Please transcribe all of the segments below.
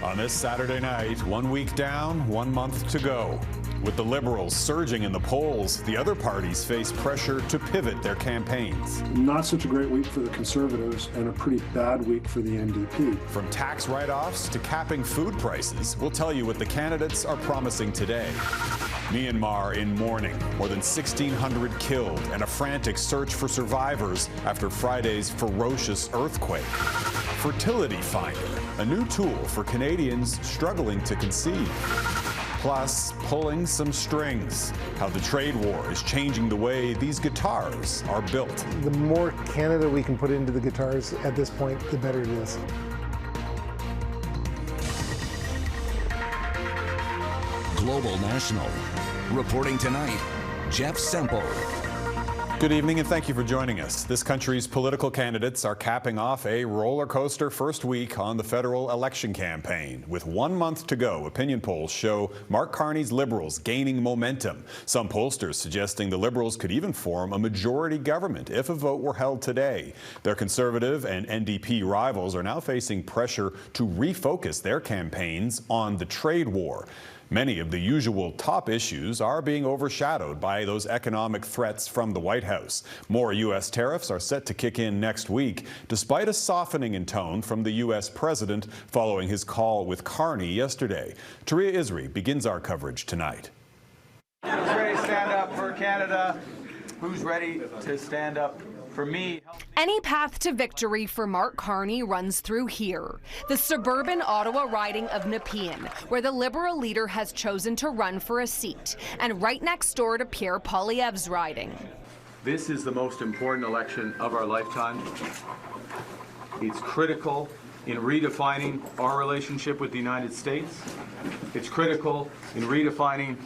On this Saturday night, 1 week down, 1 month to go. With the Liberals surging in the polls, the other parties face pressure to pivot their campaigns. Not such a great week for the Conservatives and a pretty bad week for the NDP. From tax write-offs to capping food prices, we'll tell you what the candidates are promising today. Myanmar in mourning, more than 1,600 killed, and a frantic search for survivors after Friday's ferocious earthquake. Fertility Finder, a new tool for Canadians struggling to conceive. Plus, pulling some strings, how the trade war is changing the way these guitars are built. The more Canada we can put into the guitars at this point, the better it is. Global National. Reporting tonight, Jeff Semple. Good evening and thank you for joining us. This country's political candidates are capping off a roller coaster first week on the federal election campaign. With 1 month to go, opinion polls show Mark Carney's Liberals gaining momentum. Some pollsters suggesting the Liberals could even form a majority government if a vote were held today. Their Conservative and NDP rivals are now facing pressure to refocus their campaigns on the trade war. Many of the usual top issues are being overshadowed by those economic threats from the White House. More U.S. tariffs are set to kick in next week, despite a softening in tone from the U.S. president following his call with Carney yesterday. Touria Izri begins our coverage tonight. Who's ready to stand up for Canada? Who's ready to stand up for me? Any path to victory for Mark Carney runs through here, the suburban Ottawa riding of Nepean, where the Liberal leader has chosen to run for a seat, and right next door to Pierre Poilievre's riding. This is the most important election of our lifetime. It's critical in redefining our relationship with the United States. It's critical in redefining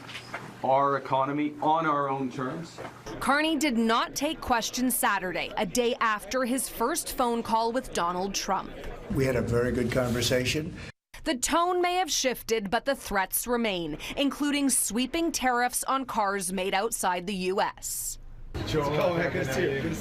our economy on our own terms. Carney did not take questions Saturday, a day after his first phone call with Donald Trump. We had a very good conversation. The tone may have shifted, but the threats remain, including sweeping tariffs on cars made outside the U.S.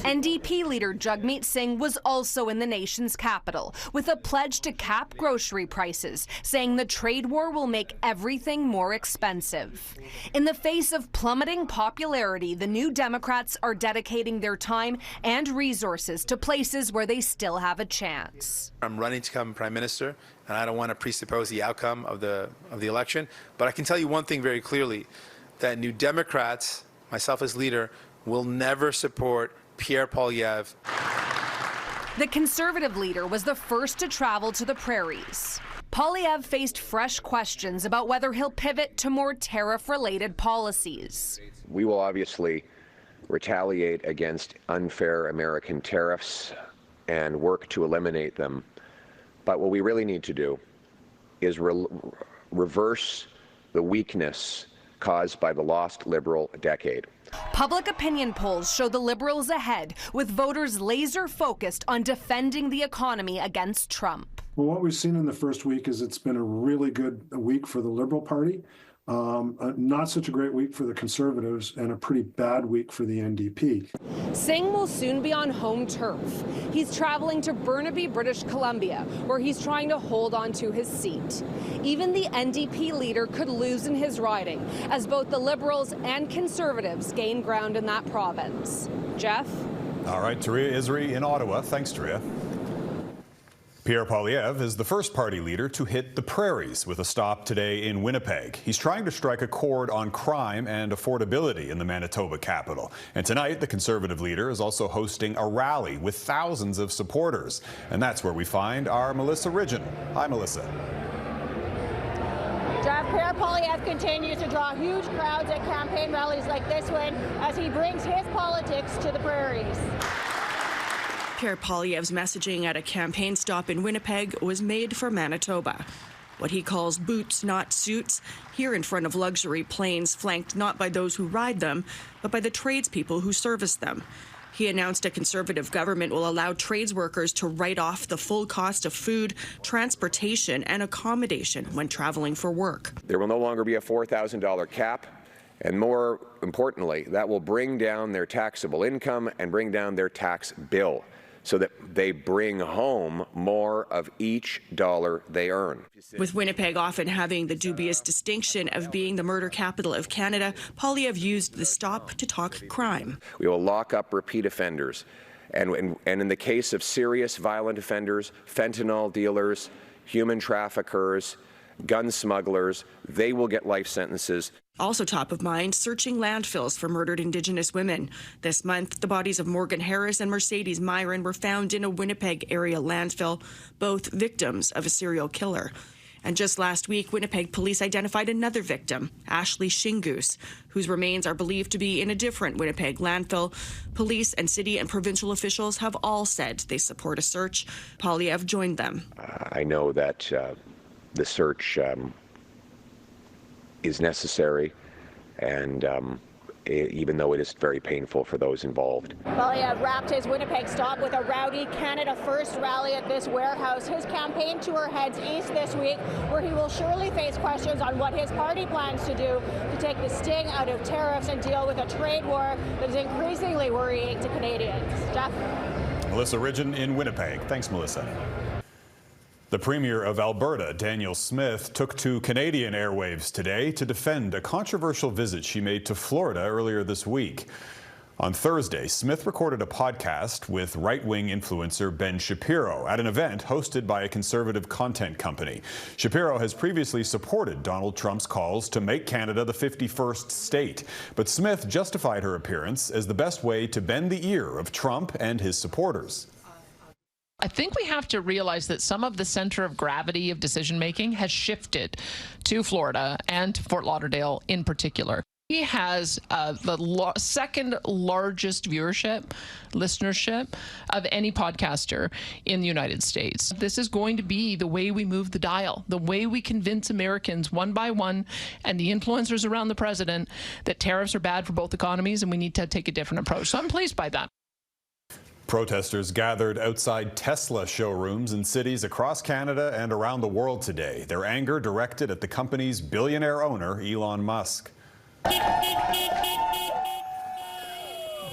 NDP leader Jagmeet Singh was also in the nation's capital with a pledge to cap grocery prices, saying the trade war will make everything more expensive. In the face of plummeting popularity, the New Democrats are dedicating their time and resources to places where they still have a chance. I'm running to become Prime Minister, and I don't want to presuppose the outcome of the election, but I can tell you one thing very clearly, that New Democrats, myself as leader, will never support Pierre Poilievre. The Conservative leader was the first to travel to the Prairies. Poilievre faced fresh questions about whether he'll pivot to more tariff-related policies. We will obviously retaliate against unfair American tariffs and work to eliminate them. But what we really need to do is reverse the weakness caused by the lost Liberal decade. Public opinion polls show the Liberals ahead, with voters laser-focused on defending the economy against Trump. Well, what we've seen in the first week is it's been a really good week for the Liberal Party. Not such a great week for the Conservatives and a pretty bad week for the NDP. Singh will soon be on home turf. He's traveling to Burnaby, British Columbia, where he's trying to hold on to his seat. Even the NDP leader could lose in his riding, as both the Liberals and Conservatives gain ground in that province. Jeff? All right, Touria Izri in Ottawa. Thanks, Touria. Pierre Poilievre is the first party leader to hit the Prairies with a stop today in Winnipeg. He's trying to strike a chord on crime and affordability in the Manitoba capital. And tonight, the Conservative leader is also hosting a rally with thousands of supporters. And that's where we find our Melissa Ridgen. Hi, Melissa. Jeff, Pierre Poilievre continues to draw huge crowds at campaign rallies like this one as he brings his politics to the Prairies. Pierre Poilievre's messaging at a campaign stop in Winnipeg was made for Manitoba. What he calls boots, not suits, here in front of luxury planes flanked not by those who ride them, but by the tradespeople who service them. He announced a Conservative government will allow trades workers to write off the full cost of food, transportation, and accommodation when traveling for work. There will no longer be a $4,000 cap. And more importantly, that will bring down their taxable income and bring down their tax bill. so that they bring home more of each dollar they earn. With Winnipeg often having the dubious distinction of being the murder capital of Canada, Poilievre used the stop to talk crime. We will lock up repeat offenders. And in the case of serious violent offenders, fentanyl dealers, human traffickers, gun smugglers, they will get life sentences. Also top of mind, searching landfills for murdered Indigenous women. This month, the bodies of Morgan Harris and Mercedes Myron were found in a Winnipeg area landfill, both victims of a serial killer. And just last week, Winnipeg police identified another victim, Ashley Shingoose, whose remains are believed to be in a different Winnipeg landfill. Police and city and provincial officials have all said they support a search. Poilievre joined them. I know that the search is necessary, and even though it is very painful for those involved. Poilievre wrapped his Winnipeg stop with a rowdy Canada First rally at this warehouse. His campaign tour heads east this week, where he will surely face questions on what his party plans to do to take the sting out of tariffs and deal with a trade war that is increasingly worrying to Canadians. Jeff? Melissa Ridgen in Winnipeg. Thanks, Melissa. The Premier of Alberta, Danielle Smith, took to Canadian airwaves today to defend a controversial visit she made to Florida earlier this week. On Thursday, Smith recorded a podcast with right-wing influencer Ben Shapiro at an event hosted by a conservative content company. Shapiro has previously supported Donald Trump's calls to make Canada the 51st state, but Smith justified her appearance as the best way to bend the ear of Trump and his supporters. I think we have to realize that some of the center of gravity of decision-making has shifted to Florida and to Fort Lauderdale in particular. He has the second largest listenership of any podcaster in the United States. This is going to be the way we move the dial, the way we convince Americans one by one and the influencers around the president that tariffs are bad for both economies and we need to take a different approach. So I'm pleased by that. Protesters gathered outside Tesla showrooms in cities across Canada and around the world today, their anger directed at the company's billionaire owner, Elon Musk.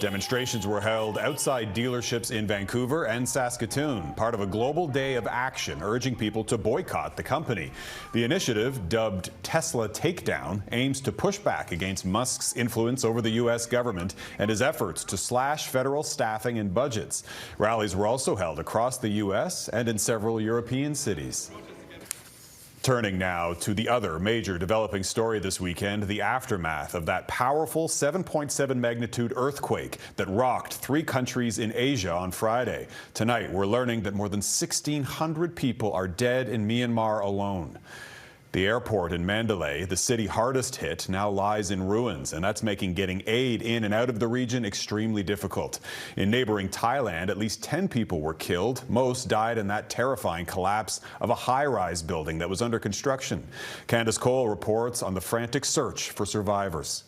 Demonstrations were held outside dealerships in Vancouver and Saskatoon, part of a global day of action urging people to boycott the company. The initiative, dubbed Tesla Takedown, aims to push back against Musk's influence over the U.S. government and his efforts to slash federal staffing and budgets. Rallies were also held across the U.S. and in several European cities. Turning now to the other major developing story this weekend, the aftermath of that powerful 7.7 magnitude earthquake that rocked 3 countries in Asia on Friday. Tonight, we're learning that more than 1,600 people are dead in Myanmar alone. The airport in Mandalay, the city hardest hit, now lies in ruins, and that's making getting aid in and out of the region extremely difficult. In neighbouring Thailand, at least 10 people were killed. Most died in that terrifying collapse of a high-rise building that was under construction. Candice Cole reports on the frantic search for survivors.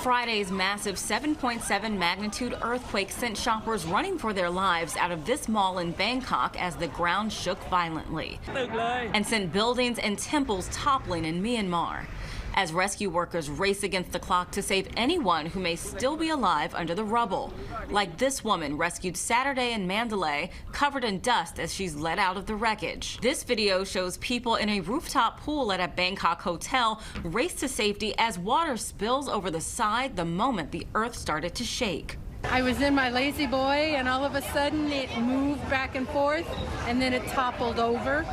Friday's massive 7.7 magnitude earthquake sent shoppers running for their lives out of this mall in Bangkok as the ground shook violently and sent buildings and temples toppling in Myanmar as rescue workers race against the clock to save anyone who may still be alive under the rubble, like this woman rescued Saturday in Mandalay, covered in dust as she's let out of the wreckage. This video shows people in a rooftop pool at a Bangkok hotel race to safety as water spills over the side the moment the earth started to shake. I was in my lazy boy and all of a sudden it moved back and forth and then it toppled over.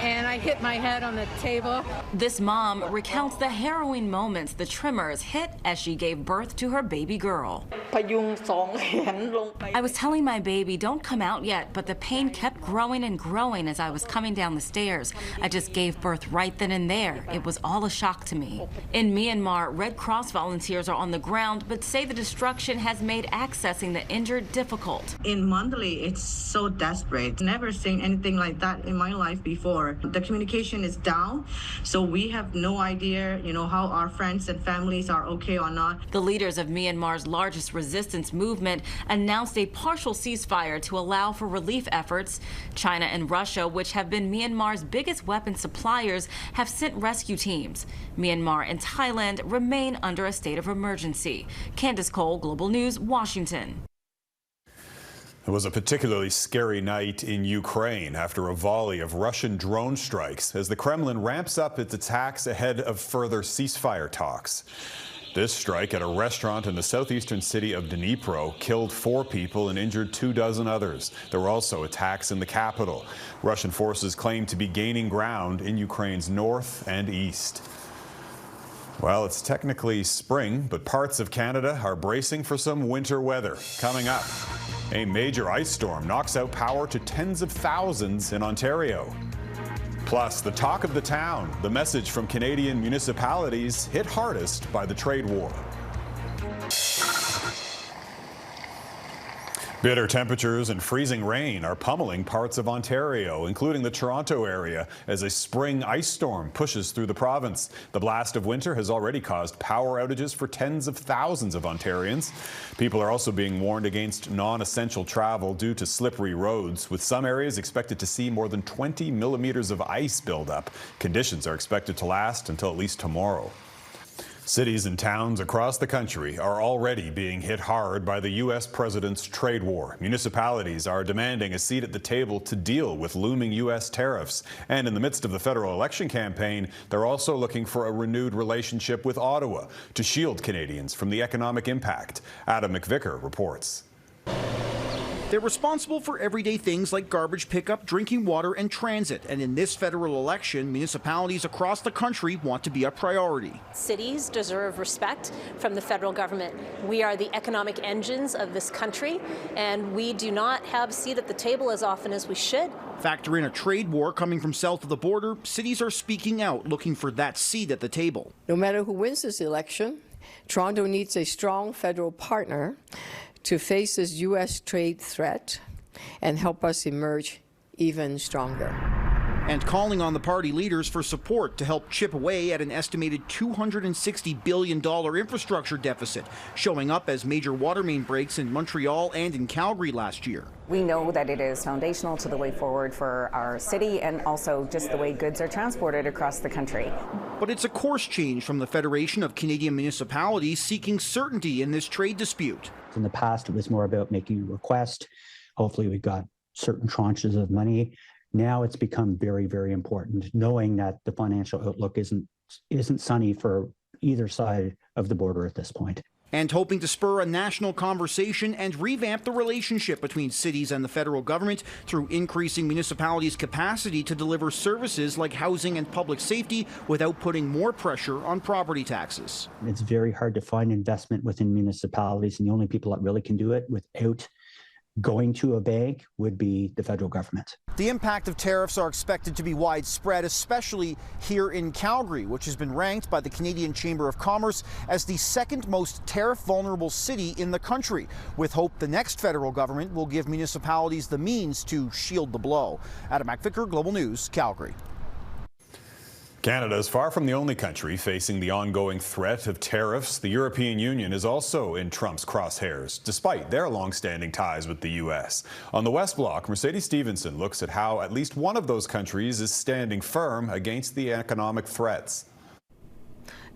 And I hit my head on the table. This mom recounts the harrowing moments the tremors hit as she gave birth to her baby girl. I was telling my baby, don't come out yet, but the pain kept growing and growing as I was coming down the stairs. I just gave birth right then and there. It was all a shock to me. In Myanmar, Red Cross volunteers are on the ground, but say the destruction has made accessing the injured difficult. In Mandalay, it's so desperate. Never seen anything like that in my life before. The communication is down, so we have no idea, how our friends and families are okay or not. The leaders of Myanmar's largest resistance movement announced a partial ceasefire to allow for relief efforts. China and Russia, which have been Myanmar's biggest weapon suppliers, have sent rescue teams. Myanmar and Thailand remain under a state of emergency. Candice Cole, Global News, Washington. It was a particularly scary night in Ukraine after a volley of Russian drone strikes as the Kremlin ramps up its attacks ahead of further ceasefire talks. This strike at a restaurant in the southeastern city of Dnipro killed 4 people and injured 24 others. There were also attacks in the capital. Russian forces claim to be gaining ground in Ukraine's north and east. Well, it's technically spring, but parts of Canada are bracing for some winter weather. Coming up, a major ice storm knocks out power to tens of thousands in Ontario. Plus, the talk of the town, the message from Canadian municipalities hit hardest by the trade war. Bitter temperatures and freezing rain are pummeling parts of Ontario, including the Toronto area, as a spring ice storm pushes through the province. The blast of winter has already caused power outages for tens of thousands of Ontarians. People are also being warned against non-essential travel due to slippery roads, with some areas expected to see more than 20 millimeters of ice build up. Conditions are expected to last until at least tomorrow. Cities and towns across the country are already being hit hard by the U.S. president's trade war. Municipalities are demanding a seat at the table to deal with looming U.S. tariffs. And in the midst of the federal election campaign, they're also looking for a renewed relationship with Ottawa to shield Canadians from the economic impact. Adam Macvicar reports. They're responsible for everyday things like garbage pickup, drinking water, and transit. And in this federal election, municipalities across the country want to be a priority. Cities deserve respect from the federal government. We are the economic engines of this country, and we do not have a seat at the table as often as we should. Factor in a trade war coming from south of the border, cities are speaking out, looking for that seat at the table. No matter who wins this election, Toronto needs a strong federal partner to face this U.S. trade threat and help us emerge even stronger. And calling on the party leaders for support to help chip away at an estimated $260 billion infrastructure deficit, showing up as major water main breaks in Montreal and in Calgary last year. We know that it is foundational to the way forward for our city and also just the way goods are transported across the country. But it's a course change from the Federation of Canadian Municipalities seeking certainty in this trade dispute. In the past, it was more about making a request. Hopefully we got certain tranches of money. Now it's become very, very important, knowing that the financial outlook isn't sunny for either side of the border at this point. And hoping to spur a national conversation and revamp the relationship between cities and the federal government through increasing municipalities' capacity to deliver services like housing and public safety without putting more pressure on property taxes. It's very hard to find investment within municipalities, and the only people that really can do it without going to a bank would be the federal government. The impact of tariffs are expected to be widespread, especially here in Calgary, which has been ranked by the Canadian Chamber of Commerce as the second most tariff-vulnerable city in the country, with hope the next federal government will give municipalities the means to shield the blow. Adam Macvicar, Global News, Calgary. Canada is far from the only country facing the ongoing threat of tariffs. The European Union is also in Trump's crosshairs, despite their long-standing ties with the U.S. On the West Block, Mercedes Stevenson looks at how at least one of those countries is standing firm against the economic threats.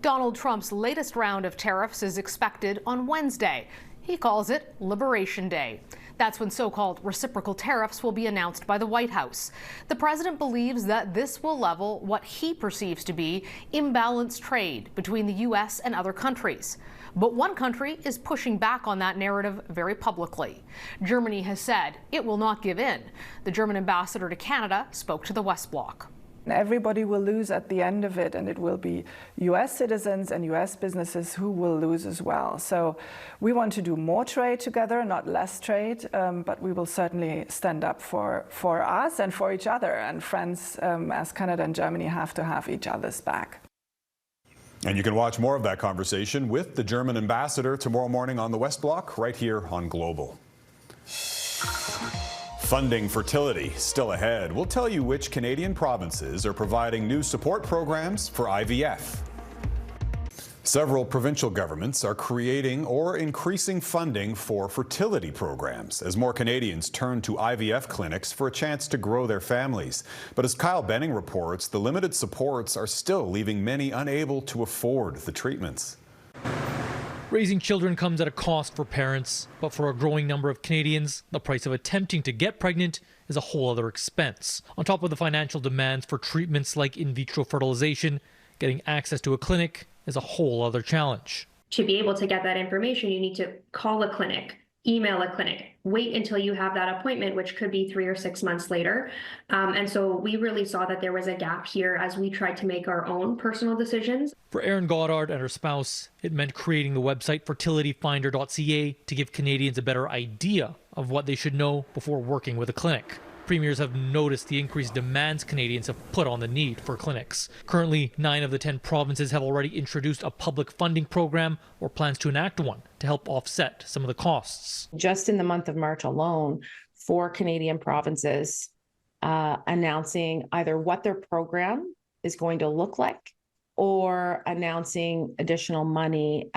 Donald Trump's latest round of tariffs is expected on Wednesday. He calls it Liberation Day. That's when so-called reciprocal tariffs will be announced by the White House. The president believes that this will level what he perceives to be imbalanced trade between the U.S. and other countries. But one country is pushing back on that narrative very publicly. Germany has said it will not give in. The German ambassador to Canada spoke to the West Block. Everybody will lose at the end of it, and it will be U.S. citizens and U.S. businesses who will lose as well. So we want to do more trade together, not less trade, but we will certainly stand up for us and for each other. And friends, as Canada and Germany, have to have each other's back. And you can watch more of that conversation with the German ambassador tomorrow morning on the West Block, right here on Global. Funding fertility still ahead. We'll tell you which Canadian provinces are providing new support programs for IVF. Several provincial governments are creating or increasing funding for fertility programs as more Canadians turn to IVF clinics for a chance to grow their families. But as Kyle Benning reports, the limited supports are still leaving many unable to afford the treatments. Raising children comes at a cost for parents, but for a growing number of Canadians, the price of attempting to get pregnant is a whole other expense. On top of the financial demands for treatments like in vitro fertilization, getting access to a clinic is a whole other challenge. To be able to get that information, you need to call a clinic, email a clinic, wait until you have that appointment, which could be 3 or 6 months later. And so we really saw that there was a gap here as we tried to make our own personal decisions. For Erin Goddard and her spouse, it meant creating the website fertilityfinder.ca to give Canadians a better idea of what they should know before working with a clinic. Premiers have noticed the increased demands Canadians have put on the need for clinics. Currently, 9 of the 10 provinces have already introduced a public funding program or plans to enact one to help offset some of the costs. Just in the month of March alone, 4 Canadian provinces announcing either what their program is going to look like or announcing additional money,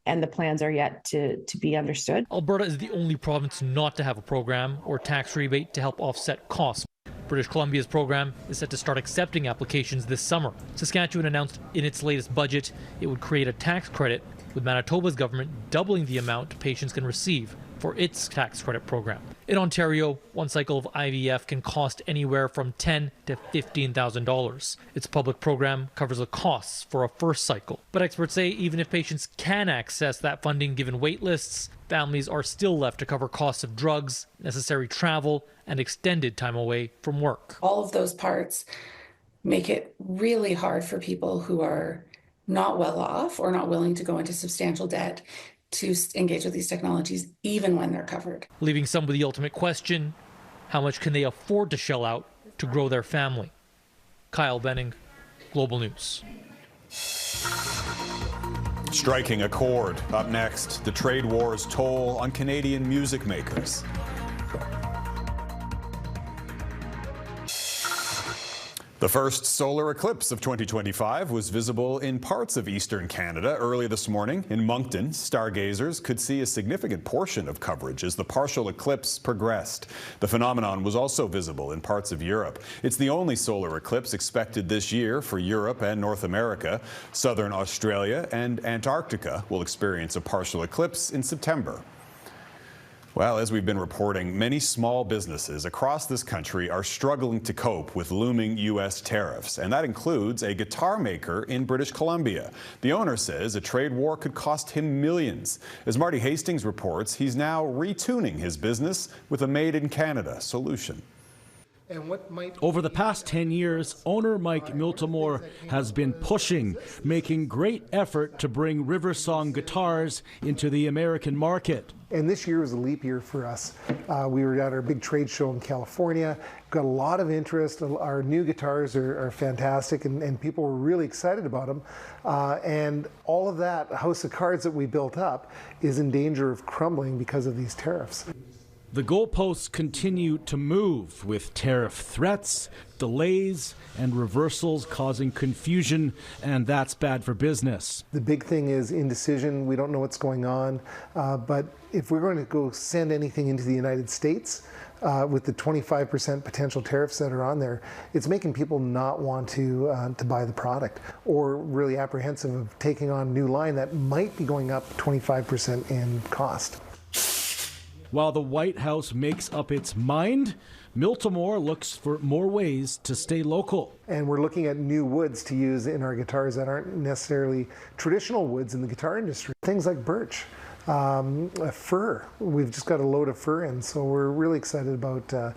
and the plans are yet to be understood. Alberta is the only province not to have a program or tax rebate to help offset costs. British Columbia's program is set to start accepting applications this summer. Saskatchewan announced in its latest budget it would create a tax credit, with Manitoba's government doubling the amount patients can receive for its tax credit program. In Ontario, one cycle of IVF can cost anywhere from $10,000 to $15,000. Its public program covers the costs for a first cycle. But experts say even if patients can access that funding given wait lists, families are still left to cover costs of drugs, necessary travel, and extended time away from work. All of those parts make it really hard for people who are not well off or not willing to go into substantial debt to engage with these technologies, even when they're covered. Leaving some with the ultimate question, how much can they afford to shell out to grow their family? Kyle Benning, Global News. Striking a chord. Up next, the trade war's toll on Canadian music makers. The first solar eclipse of 2025 was visible in parts of eastern Canada early this morning. In Moncton, stargazers could see a significant portion of coverage as the partial eclipse progressed. The phenomenon was also visible in parts of Europe. It's the only solar eclipse expected this year for Europe and North America. Southern Australia and Antarctica will experience a partial eclipse in September. Well, as we've been reporting, many small businesses across this country are struggling to cope with looming U.S. tariffs, and that includes a guitar maker in British Columbia. The owner says a trade war could cost him millions. As Marty Hastings reports, he's now retuning his business with a made-in-Canada solution. Over the past 10 years, owner Mike Miltimore has been pushing, making great effort to bring Riversong guitars into the American market. And this year was a leap year for us. We were at our big trade show in California, got a lot of interest. Our new guitars are fantastic, and people were really excited about them. And all of that house of cards that we built up is in danger of crumbling because of these tariffs. The goalposts continue to move, with tariff threats, delays, and reversals causing confusion, and that's bad for business. The big thing is indecision. We don't know what's going on. But if we're going to go send anything into the United States, with the 25% potential tariffs that are on there, it's making people not want to buy the product, or really apprehensive of taking on a new line that might be going up 25% in cost. While the White House makes up its mind, Miltimore looks for more ways to stay local. And we're looking at new woods to use in our guitars that aren't necessarily traditional woods in the guitar industry. Things like birch, fir. We've just got a load of fir in, so we're really excited about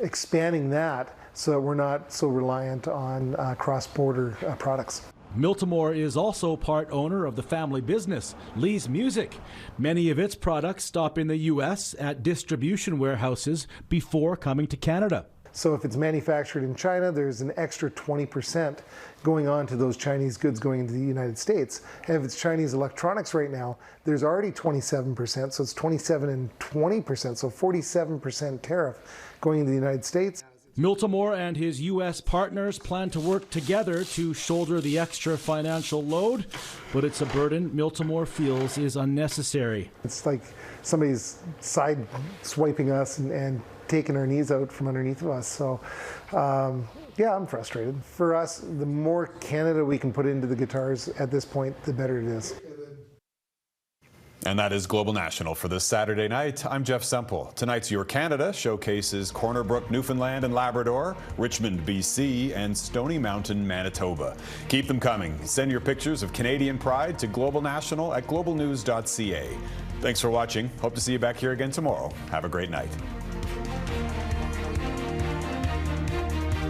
expanding that so that we're not so reliant on cross-border products. Miltimore is also part owner of the family business, Lee's Music. Many of its products stop in the U.S. at distribution warehouses before coming to Canada. So if it's manufactured in China, there's an extra 20% going on to those Chinese goods going into the United States. And if it's Chinese electronics right now, there's already 27%, so it's 27 and 20%, so 47% tariff going into the United States. Miltimore and his U.S. partners plan to work together to shoulder the extra financial load, but it's a burden Miltimore feels is unnecessary. It's like somebody's side swiping us and taking our knees out from underneath of us. So, yeah, I'm frustrated. For us, the more Canada we can put into the guitars at this point, the better it is. And that is Global National for this Saturday night. I'm Jeff Semple. Tonight's Your Canada showcases Corner Brook, Newfoundland and Labrador, Richmond, BC, and Stony Mountain, Manitoba. Keep them coming. Send your pictures of Canadian pride to globalnational@globalnews.ca. Thanks for watching. Hope to see you back here again tomorrow. Have a great night.